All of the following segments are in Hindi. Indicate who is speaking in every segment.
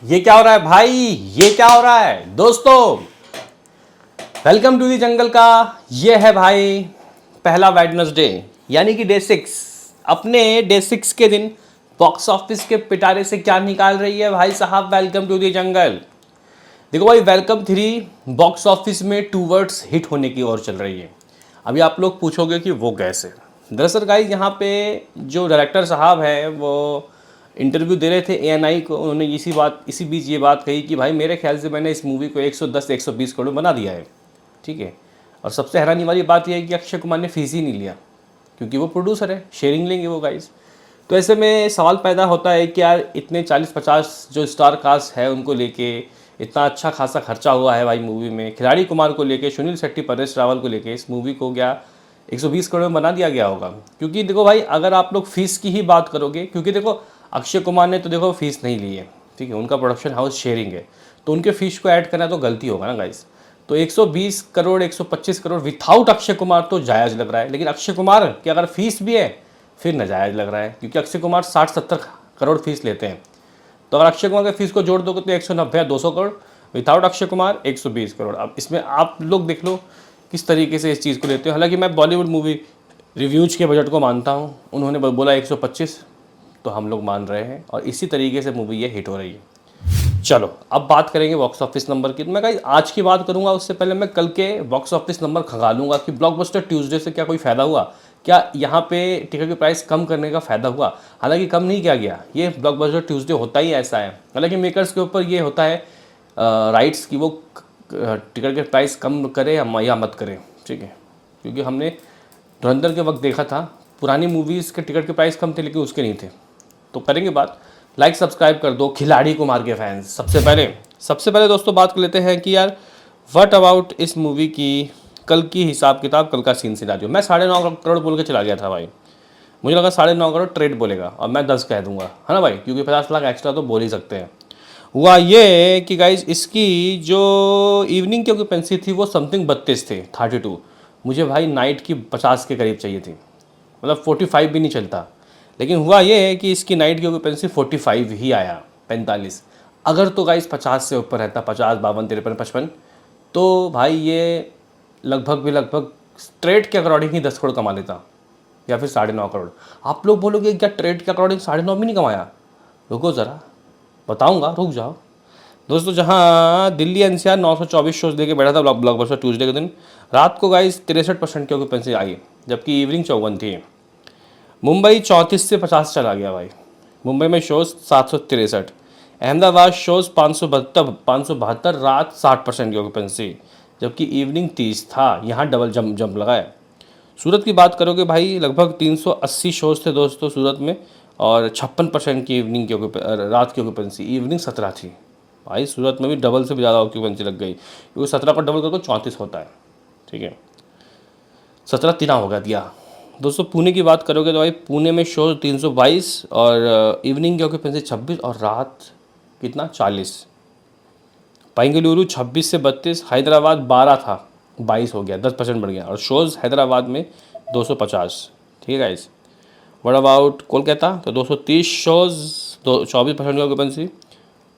Speaker 1: ये क्या हो रहा है भाई? ये क्या हो रहा है दोस्तों? वेलकम टू दी जंगल का ये है भाई पहला वेडनेसडे, यानी कि डे 6। अपने डे 6 के दिन बॉक्स ऑफिस के पिटारे से क्या निकाल रही है भाई साहब? वेलकम टू दी जंगल। देखो भाई, वेलकम 3 बॉक्स ऑफिस में टूवर्ड्स हिट होने की ओर चल रही है। अभी आप लोग पूछोगे कि वो कैसे? दरअसल गाइस, यहाँ पे जो डायरेक्टर साहब हैं वो इंटरव्यू दे रहे थे एएनआई को। उन्होंने इसी बीच ये बात कही कि भाई मेरे ख्याल से मैंने इस मूवी को 110-120 करोड़ बना दिया है। ठीक है। और सबसे हैरानी वाली बात यह है कि अक्षय कुमार ने फीस ही नहीं लिया, क्योंकि वो प्रोड्यूसर है, शेयरिंग लेंगे वो गाइस। तो ऐसे में सवाल पैदा होता है कि यार इतने 40-50 जो स्टार कास्ट है उनको लेके इतना अच्छा खासा खर्चा हुआ है भाई मूवी में, खिलाड़ी कुमार को लेके, सुनील शेट्टी, परेश रावल को लेके इस मूवी को क्या 120 करोड़ में बना दिया गया होगा? क्योंकि देखो भाई, अगर आप लोग फीस की ही बात करोगे, क्योंकि देखो अक्षय कुमार ने तो देखो फीस नहीं ली है, ठीक है, उनका प्रोडक्शन हाउस शेयरिंग है, तो उनके फीस को ऐड करना तो गलती होगा ना गाइस। तो 120 करोड़ 125 करोड़ विथाउट अक्षय कुमार तो जायज़ लग रहा है, लेकिन अक्षय कुमार की अगर फीस भी है फिर नाजायज़ लग रहा है, क्योंकि अक्षय कुमार 60-70 करोड़ फीस लेते हैं। तो अगर अक्षय कुमार के फीस को जोड़ दोगे तो 190 या 200 करोड़, विथाउट अक्षय कुमार 120 करोड़। अब इसमें आप लोग देख लो किस तरीके से इस चीज़ को लेते हो। हालांकि मैं बॉलीवुड मूवी रिव्यूज के बजट को मानता हूँ, उन्होंने बोला 125, तो हम लोग मान रहे हैं, और इसी तरीके से मूवी ये हिट हो रही है। चलो अब बात करेंगे बॉक्स ऑफिस नंबर की। तो मैं गाइस आज की बात करूंगा, उससे पहले मैं कल के बॉक्स ऑफिस नंबर खंगालूंगा कि ब्लॉकबस्टर ट्यूसडे से क्या कोई फ़ायदा हुआ, क्या यहाँ पे टिकट की प्राइस कम करने का फ़ायदा हुआ। हालांकि कम नहीं किया गया, ये ब्लॉकबस्टर ट्यूसडे होता ही ऐसा है। हालांकि मेकर्स के ऊपर ये होता है राइट्स की वो टिकट के प्राइस कम करे या मत करें, ठीक है। क्योंकि हमने धुरंधर के वक्त देखा था, पुरानी मूवीज़ के टिकट के प्राइस कम थे लेकिन उसके नहीं थे। तो करेंगे बात। लाइक सब्सक्राइब कर दो खिलाड़ी कुमार के फैंस। सबसे पहले दोस्तों बात कर लेते हैं कि यार व्हाट अबाउट इस मूवी की कल की हिसाब किताब, कल का सीन सिनारियो। मैं 9.5 करोड़ बोल के चला गया था भाई, मुझे लगा 9.5 करोड़ ट्रेड बोलेगा और मैं 10 कह दूंगा, है ना भाई, क्योंकि 50 लाख एक्स्ट्रा तो बोल ही सकते हैं। हुआ ये कि गाइज इसकी जो इवनिंग की ऑक्यूपेंसी थी वो समथिंग 32 थे, 32। मुझे भाई नाइट की 50 के करीब चाहिए थी, मतलब 45 भी नहीं चलता। लेकिन हुआ ये है कि इसकी नाइट की ऑक्यूपेंसी 45 ही आया, 45। अगर तो गाइस 50 से ऊपर रहता, 50, 52, 53, 55, तो भाई ये लगभग ट्रेड के अकॉर्डिंग ही 10 करोड़ कमा लेता, या फिर 9.5 करोड़। आप लोग बोलोगे क्या ट्रेड के अकॉर्डिंग 9.5 भी नहीं कमाया? रुको ज़रा बताऊंगा, रुक जाओ दोस्तों। जहां दिल्ली एनसीआर 924 शोज देके बैठा था ब्लॉकबस्टर ट्यूसडे के दिन, रात को गाइस 63% की ऑक्यूपेंसी आई, जबकि इवनिंग 54 थी। मुंबई 34 से 50 चला गया भाई, मुंबई में शोज 763। अहमदाबाद शोज 572 रात 60% की ऑक्यूपेंसी, जबकि इवनिंग 30 था, यहाँ डबल जंप लगा है। सूरत की बात करोगे भाई, लगभग 380 शोज थे दोस्तों सूरत में, और 56% की इवनिंग की रात की ऑक्यूपेंसी, इवनिंग 17 थी। भाई सूरत में भी डबल से भी ज़्यादा ऑक्यूपेंसी लग गई, क्योंकि 17 पर डबल करो तो 34 होता है, ठीक है। 17 तिना हो गया दिया दोस्तों। पुणे की बात करोगे तो भाई पुणे में शो 322 और इवनिंग की ऑक्यूपेंसी 26 और रात कितना 40। बेंगलुरु 26 से 32, हैदराबाद 12 था, 22 हो गया, 10% बढ़ गया। और शोज़ हैदराबाद में 250, ठीक है गाइस। What about Kolkata? तो 230 शोज़, 24% की ऑक्यूपेंसी।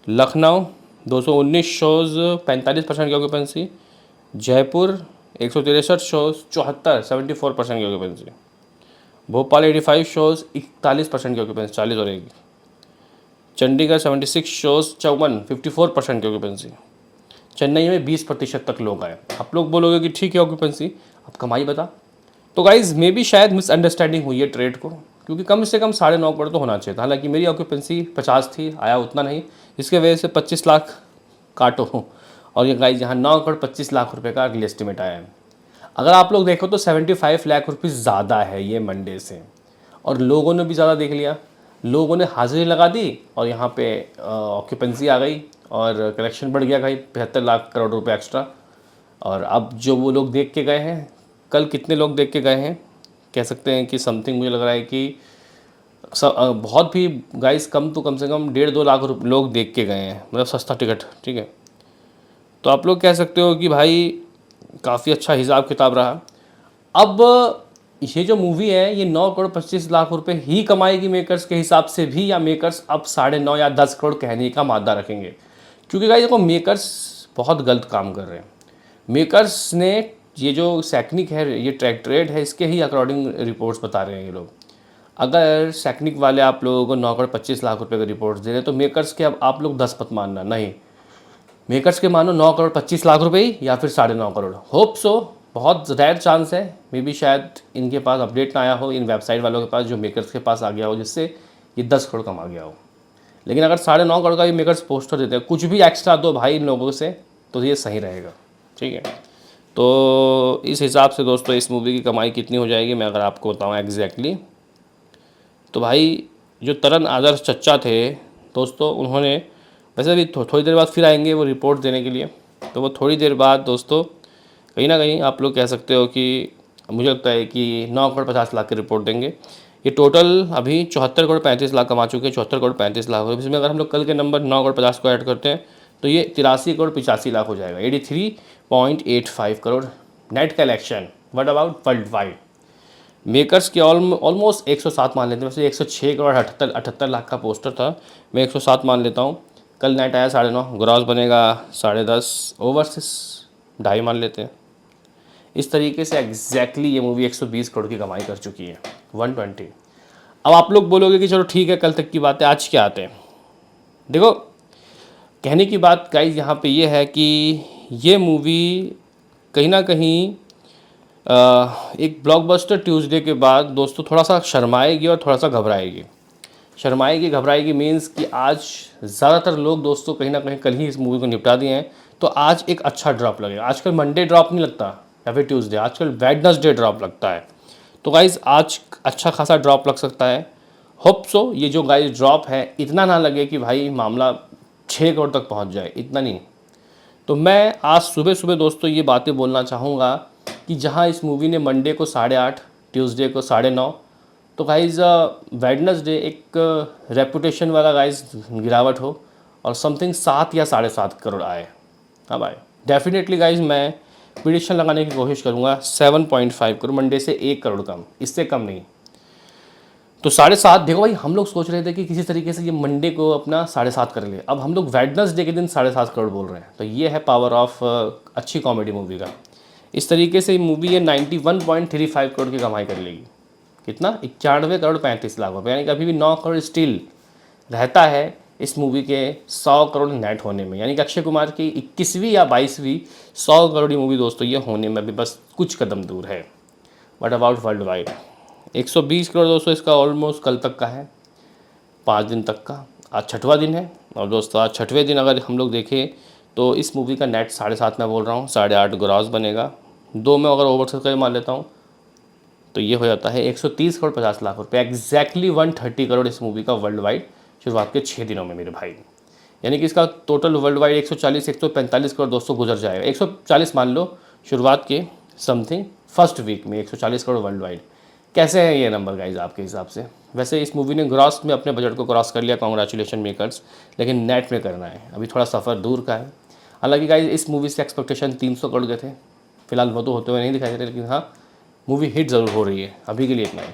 Speaker 1: लखनऊ 219 शोज़, 45% की ऑक्यूपेंसी। जयपुर 163 शोज़, 74% की ऑक्यूपेंसी। भोपाल 85 शोज़, 41% की ऑक्यूपेंसी, 40 हो रहेगी। चंडीगढ़ 76 शोज़, 54% की ऑक्यूपेंसी। चेन्नई में 20% तक लोग आए। आप लोग बोलोगे कि ठीक है ऑक्यूपेंसी, अब कमाई बता। तो गाइज मे बी शायद मिसअंडरस्टैंडिंग हुई है ट्रेड को, क्योंकि कम से कम 9.5 करोड़ तो होना चाहिए था। हालांकि मेरी ऑक्यूपेंसी 50 थी, आया उतना नहीं, इसके वजह से 25 लाख काटो, और ये गाइज यहाँ 9 करोड़ 25 लाख रुपये का अगले एस्टिमेट आया है। अगर आप लोग देखो तो 75 लाख रुपये ज़्यादा है ये मंडे से, और लोगों ने भी ज़्यादा देख लिया, लोगों ने हाजिरी लगा दी, और यहाँ पे ऑक्यूपेंसी आ गई और कलेक्शन बढ़ गया भाई 75 लाख करोड़ रुपए एक्स्ट्रा। और अब जो वो लोग देख के गए हैं, कल कितने लोग देख के गए हैं, कह सकते हैं कि समथिंग, मुझे लग रहा है कि बहुत भी गाइस कम तो कम से कम 1.5-2 लाख लोग देख के गए हैं, मतलब सस्ता टिकट, ठीक है। तो आप लोग कह सकते हो कि भाई काफ़ी अच्छा हिसाब किताब रहा। अब ये जो मूवी है ये 9 करोड़ 25 लाख रुपए ही कमाएगी मेकर्स के हिसाब से भी, या मेकर्स अब 9.5 या 10 करोड़ कहने का मादा रखेंगे? क्योंकि गाइस देखो मेकर्स बहुत गलत काम कर रहे हैं। मेकर्स ने ये जो सैकनिक है, ये ट्रेड है, इसके ही अकॉर्डिंग रिपोर्ट्स बता रहे हैं ये लोग। अगर सैकनिक वाले आप लोगों को 9 करोड़ 25 लाख रुपए के रिपोर्ट्स दे रहे हैं तो मेकर्स के अब आप लोग 10 मत मानना, नहीं, मेकर्स के मानो 9 करोड़ 25 लाख रुपए ही या फिर 9.5 करोड़। होप सो, बहुत रेयर चांस है, मे बी शायद इनके पास अपडेट ना आया हो, इन वेबसाइट वालों के पास, जो मेकर्स के पास आ गया हो, जिससे ये 10 करोड़ कमा गया हो। लेकिन अगर 9.5 करोड़ का भी मेकर्स पोस्टर देते हैं, कुछ भी एक्स्ट्रा दो भाई इन लोगों से, तो ये सही रहेगा, ठीक है। तो इस हिसाब से दोस्तों इस मूवी की कमाई कितनी हो जाएगी मैं अगर आपको बताऊँ एग्जैक्टली, तो भाई जो तरन आदर्श चच्चा थे दोस्तों, उन्होंने वैसे भी थोड़ी देर बाद फिर आएंगे वो रिपोर्ट देने के लिए, तो वो थोड़ी देर बाद दोस्तों कहीं ना कहीं आप लोग कह सकते हो कि मुझे लगता है कि 9 करोड़ 50 लाख की रिपोर्ट देंगे। ये टोटल अभी 74 करोड़ 35 लाख कमा चुके हैं, 74 करोड़ 35 लाख। इसमें अगर हम लोग कल के नंबर 9 करोड़ 50 को ऐड करते हैं तो ये 83 करोड़ 85 लाख हो जाएगा, 83.85 crore net collection. What about world wide? Makers के ऑलमोस्ट 107 मान लेते हैं, वैसे 106 करोड़ 78 लाख का पोस्टर था, मैं 107 मान लेता हूँ। कल नेट आया 9.5, ग्रॉस बनेगा 10.5, ओवरसीज 2.5 मान लेते हैं। इस तरीके से एग्जैक्टली ये मूवी 120 करोड़ की कमाई कर चुकी है, 120। अब आप लोग बोलोगे कि चलो ठीक है, कल तक की बात है, आज क्या आते हैं। देखो कहने की बात गाइस यहाँ पे ये है कि ये मूवी कहीं ना कहीं एक ब्लॉकबस्टर ट्यूसडे के बाद दोस्तों थोड़ा सा शर्माएगी और थोड़ा सा घबराएगी। घबराएगी मीन्स कि आज ज़्यादातर लोग दोस्तों कहीं ना कहीं कल ही इस मूवी को निपटा दिए हैं, तो आज एक अच्छा ड्रॉप लगेगा। आजकल मंडे ड्रॉप नहीं लगता या फिर ट्यूसडे, आजकल वेडनेसडे ड्रॉप लगता है। तो गाइज़ आज अच्छा खासा ड्रॉप लग सकता है। होप सो ये जो गाइज़ ड्रॉप है इतना ना लगे कि भाई मामला 6 करोड़ तक पहुंच जाए, इतना नहीं। तो मैं आज सुबह सुबह दोस्तों ये बातें बोलना चाहूँगा कि जहाँ इस मूवी ने मंडे को 8.5, ट्यूसडे को 9.5, तो गाइज़ वेडनेसडे एक रेपुटेशन वाला गाइज़ गिरावट हो और समथिंग 7 या 7.5 करोड़ आए। हाँ भाई डेफिनेटली गाइज़ मैं प्रिडिक्शन लगाने की कोशिश करूँगा 7.5 करोड़, मंडे से 1 करोड़ कम, इससे कम नहीं। तो 7.5, देखो भाई हम लोग सोच रहे थे कि किसी तरीके से ये मंडे को अपना 7.5 कर ले, अब हम लोग वेडनेसडे के दिन 7.5 करोड़ बोल रहे हैं। तो ये है पावर ऑफ अच्छी कॉमेडी मूवी का। इस तरीके से मूवी ये 91.35 करोड़ की कमाई कर लेगी। कितना? 91 करोड़ 35 लाख रुपये, यानी कि अभी भी 9 करोड़ स्टिल रहता है इस मूवी के 100 करोड़ नेट होने में, यानी कि अक्षय कुमार की 21वीं या 22वीं 100 करोड़ की मूवी दोस्तों ये होने में अभी बस कुछ कदम दूर है। What about world wide? 120 crore दोस्तों इसका ऑलमोस्ट कल तक का है, 5 दिन तक का। आज 6वां दिन है और दोस्तों आज 6वें दिन अगर हम लोग देखें तो इस मूवी का नेट 7.5 मैं बोल रहा हूँ, 8.5 ग्रॉस बनेगा, 2 में अगर ओवरसीज का मान लेता हूँ तो ये हो जाता है 130 करोड़ 50 लाख रुपए, एग्जैक्टली 130 करोड़ इस मूवी का वर्ल्ड वाइड शुरुआत के 6 दिनों में मेरे भाई। यानी कि इसका टोटल वर्ल्ड वाइड 140-145 करोड़ दोस्तों गुजर जाएगा। 140 मान लो शुरुआत के समथिंग फर्स्ट वीक में 140 करोड़ वर्ल्ड वाइड। कैसे है ये नंबर गाइज आपके हिसाब से? वैसे इस मूवी ने ग्रॉस में अपने बजट को क्रॉस कर लिया, कॉन्ग्रेचुलेशन मेकर्स, लेकिन नेट में करना है, अभी थोड़ा सफ़र दूर का है। हालांकि गाइज इस मूवी से एक्सपेक्टेशन 300 करोड़ के थे, फिलहाल वो तो होते हुए नहीं दिखाई दे रहे, लेकिन हाँ मूवी हिट ज़रूर हो रही है। अभी के लिए इतना ही।